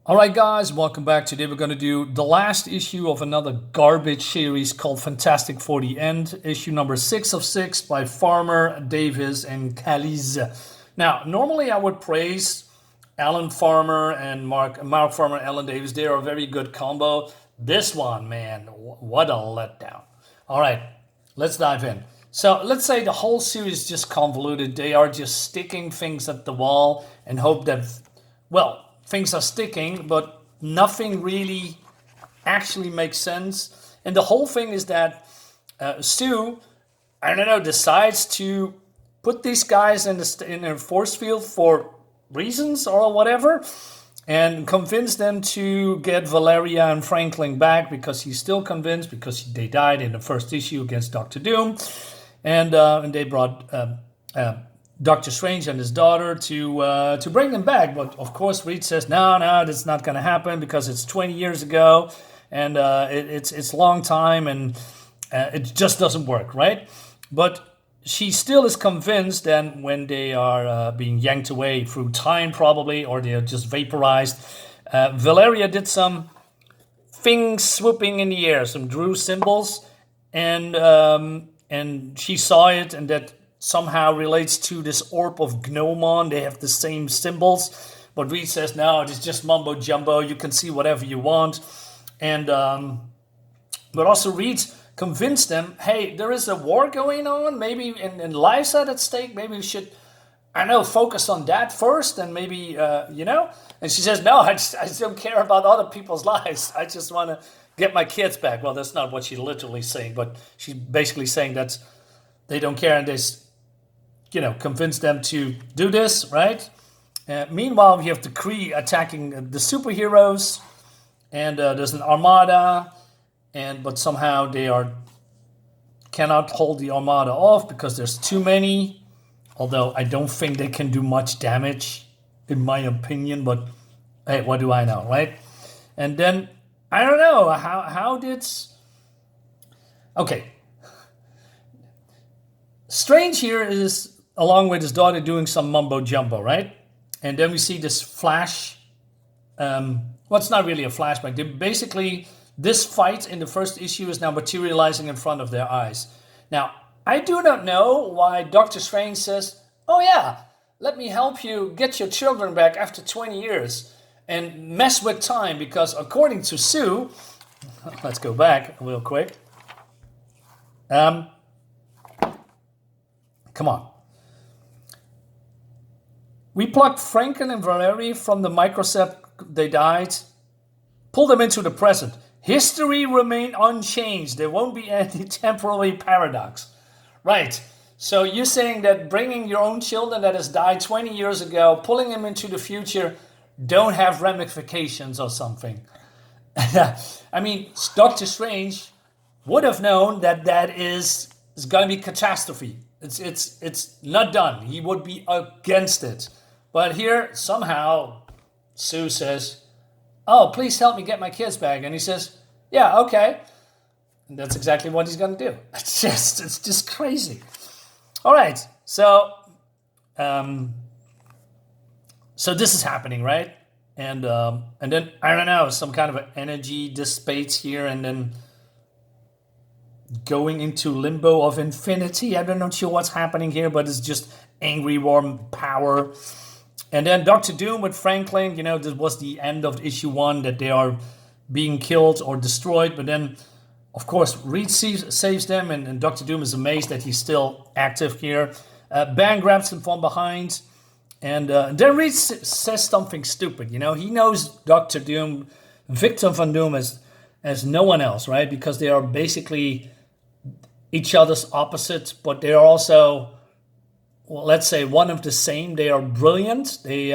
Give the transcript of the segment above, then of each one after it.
All right, guys, welcome back. Today we're going to do the last issue of another garbage series called Fantastic for the End, issue number 6 of 6 by Farmer, Davis, and Calise. Now, normally I would praise Alan Farmer and Mark Farmer, Alan Davis. They are a very good combo. This one, man, what a letdown. All right, let's dive in. So let's say the whole series is just convoluted. They are just sticking things at the wall and hope that, well, things are sticking, but nothing really actually makes sense. And the whole thing is that Sue, I don't know, decides to put these guys in a force field for reasons or whatever, and convince them to get Valeria and Franklin back because he's still convinced because they died in the first issue against Doctor Doom, and they brought Doctor Strange and his daughter to bring them back. But of course, Reed says no, that's not going to happen because it's 20 years ago, and it's a long time, and it just doesn't work, right? But she still is convinced that when they are being yanked away through time, probably, or they are just vaporized. Valeria did some things swooping in the air, some drew symbols, and she saw it, and that somehow relates to this orb of Gnomon. They have the same symbols, but Reed says no, it's just mumbo jumbo. You can see whatever you want, and but also Reed convinced them, hey, there is a war going on, maybe in lives at stake, maybe we should, I know, focus on that first, and maybe, and she says, no, I don't care about other people's lives, I just want to get my kids back. Well, that's not what she's literally saying, but she's basically saying that they don't care, and they, convince them to do this, right? Meanwhile, we have the Kree attacking the superheroes, and there's an armada, but somehow they cannot hold the armada off because there's too many. Although I don't think they can do much damage, in my opinion. But hey, what do I know, right? And then I don't know how did. Okay, Strange here is along with his daughter doing some mumbo jumbo, right? And then we see this flash. Well, it's not really a flashback. They basically. This fight in the first issue is now materializing in front of their eyes. Now, I do not know why Doctor Strange says, oh yeah, let me help you get your children back after 20 years and mess with time, because according to Sue, let's go back real quick. Come on. We plucked Franklin and Valerie from the microcept they died, pull them into the present. History remain unchanged. There won't be any temporary paradox. Right. So you're saying that bringing your own children that has died 20 years ago, pulling them into the future, don't have ramifications or something. I mean, Doctor Strange would have known that is going to be catastrophe. It's not done. He would be against it. But here, somehow, Sue says, oh, please help me get my kids back. And he says, yeah, okay. And that's exactly what he's going to do. It's just crazy. All right. So this is happening, right? And then, I don't know, some kind of an energy dissipates here, and then going into limbo of infinity. I'm not sure what's happening here, but it's just angry, warm power. And then Doctor Doom with Franklin, this was the end of issue 1, that they are being killed or destroyed. But then, of course, Reed saves them, and Doctor Doom is amazed that he's still active here. Bang grabs him from behind, and then Reed says something stupid. He knows Doctor Doom, Victor Von Doom, as no one else, right? Because they are basically each other's opposite, but they are also, well, let's say, one of the same. They are brilliant. They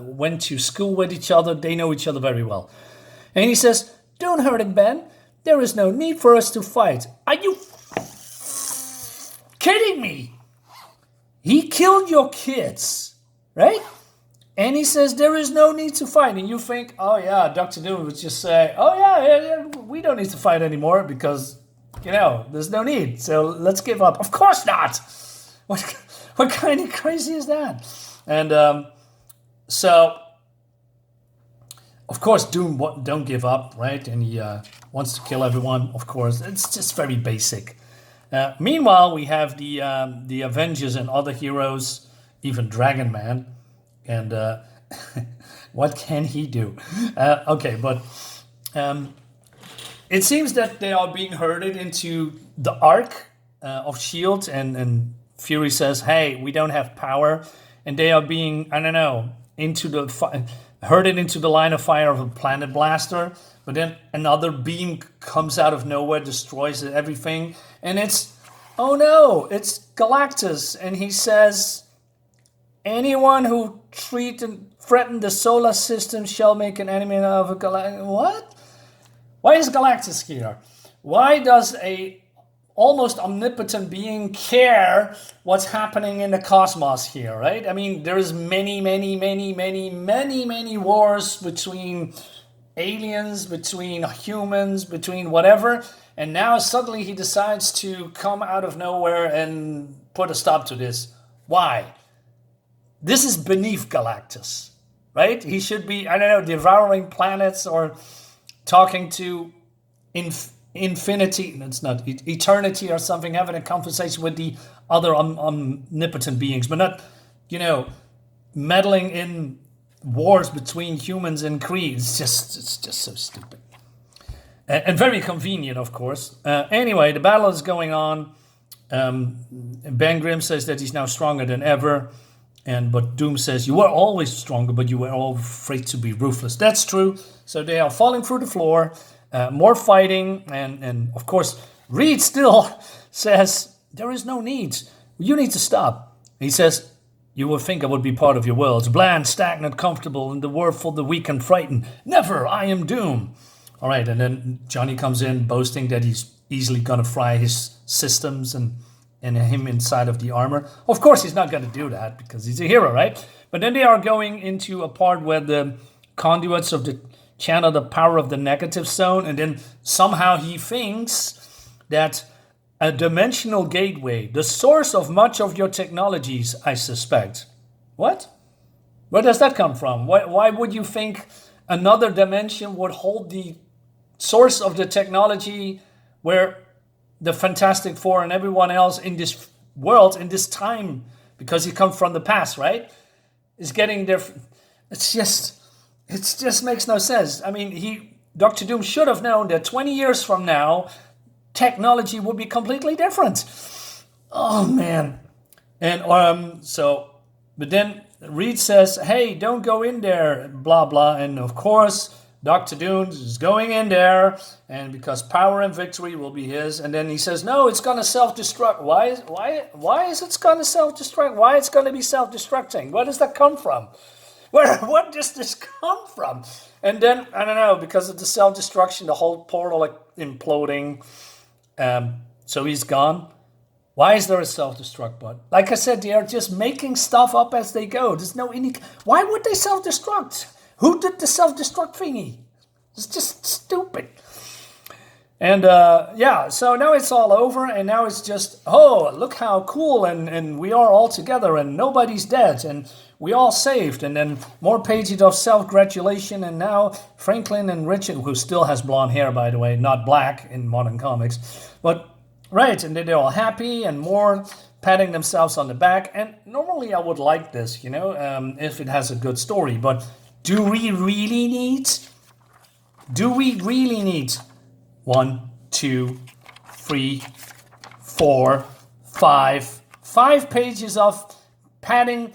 went to school with each other. They know each other very well. And he says, don't hurt him, Ben. There is no need for us to fight. Are you kidding me? He killed your kids, right? And he says, there is no need to fight. And you think, oh yeah, Dr. Doom would just say, oh yeah, we don't need to fight anymore because, there's no need. So let's give up. Of course not. What kind of crazy is that? And so Of course, Doom don't give up, right? And he wants to kill everyone. Of course, it's just very basic. Meanwhile, we have the Avengers and other heroes, even Dragon Man, and what can he do? Okay, but it seems that they are being herded into the Ark of Shield, and Fury says, "Hey, we don't have power," and they are being, I don't know, herded into the line of fire of a planet blaster. But then another beam comes out of nowhere, destroys everything, and oh no, it's Galactus, and he says, "Anyone who threaten the solar system shall make an enemy of a Galactus." What? Why is Galactus here? Why does a almost omnipotent being care what's happening in the cosmos here, right? I mean, there's many wars between aliens, between humans, between whatever, and now suddenly he decides to come out of nowhere and put a stop to this. Why? This is beneath Galactus, right? He should be, I don't know, devouring planets or talking to infinity, it's not eternity or something, having a conversation with the other omnipotent beings, but not, meddling in wars between humans and creeds. It's just so stupid. And very convenient, of course. Anyway, the battle is going on. Ben Grimm says that he's now stronger than ever. But Doom says, "You were always stronger, but you were all afraid to be ruthless." That's true. So they are falling through the floor. More fighting. And of course, Reed still says, "There is no need. You need to stop." He says, "You would think I would be part of your worlds. Bland, stagnant, comfortable, in the world for the weak and frightened. Never, I am Doom." All right, and then Johnny comes in boasting that he's easily going to fry his systems and him inside of the armor. Of course, he's not going to do that because he's a hero, right? But then they are going into a part where the conduits of the channel the power of the negative zone, and then somehow he thinks that a dimensional gateway, the source of much of your technologies, I suspect. What? Where does that come from? Why would you think another dimension would hold the source of the technology where the Fantastic Four and everyone else in this world, in this time, because he comes from the past, right, is getting their... It just makes no sense. I mean, Dr. Doom should have known that 20 years from now, technology would be completely different. Oh, man. And but then Reed says, "Hey, don't go in there, blah, blah." And of course, Dr. Doom is going in there, and because power and victory will be his. And then he says, "No, it's going to self-destruct." Why is it going to self-destruct? Why it's going to be self-destructing? Where does that come from? What does this come from? And then, I don't know, because of the self-destruction, the whole portal imploding. So he's gone. Why is there a self-destruct button? Like I said, they are just making stuff up as they go. There's no why would they self-destruct? Who did the self-destruct thingy? It's just stupid. And so now it's all over, and now it's just, oh, look how cool, and we are all together, and nobody's dead, and we all saved, and then more pages of self-gratulation, and now Franklin and Richard, who still has blonde hair, by the way, not black in modern comics, but right, and then they're all happy, and more patting themselves on the back, and normally I would like this, if it has a good story, but do we really need 1, 2, 3, 4, 5 pages of patting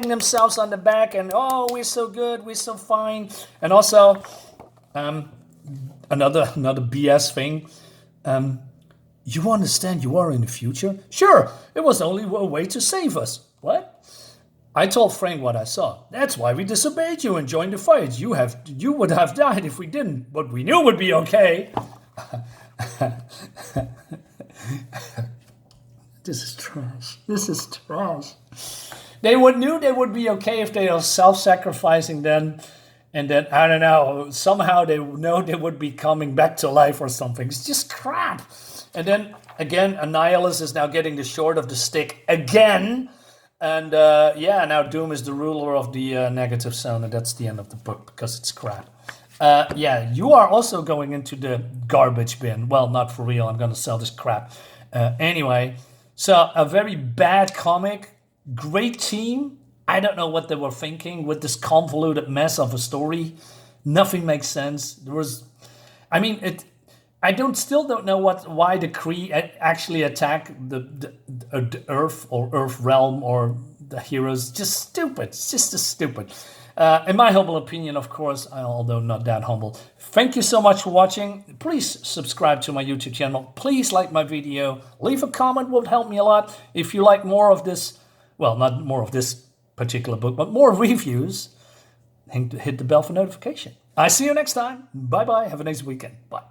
themselves on the back, and oh, we're so good, we're so fine, and also another BS thing. You understand you are in the future? Sure, it was only a way to save us. What? I told Frank what I saw. That's why we disobeyed you and joined the fight. You would have died if we didn't, but we knew it would be okay. This is trash. They knew they would be okay if they are self-sacrificing then, and then, I don't know, somehow they know they would be coming back to life or something. It's just crap. And then, again, Annihilus is now getting the short of the stick again. And yeah, now Doom is the ruler of the negative zone, and that's the end of the book because it's crap. Yeah, you are also going into the garbage bin. Well, not for real. I'm going to sell this crap. Anyway, so a very bad comic, great team. I don't know what they were thinking with this convoluted mess of a story. Nothing makes sense. There was, I mean, it. I still don't know why the Kree actually attack the Earth or Earth realm or the heroes. Just stupid. It's just stupid. In my humble opinion, of course, although not that humble. Thank you so much for watching. Please subscribe to my YouTube channel. Please like my video. Leave a comment, would help me a lot. If you like more of this, well, not more of this particular book, but more reviews, hit the bell for notification. I see you next time. Bye-bye. Have a nice weekend. Bye.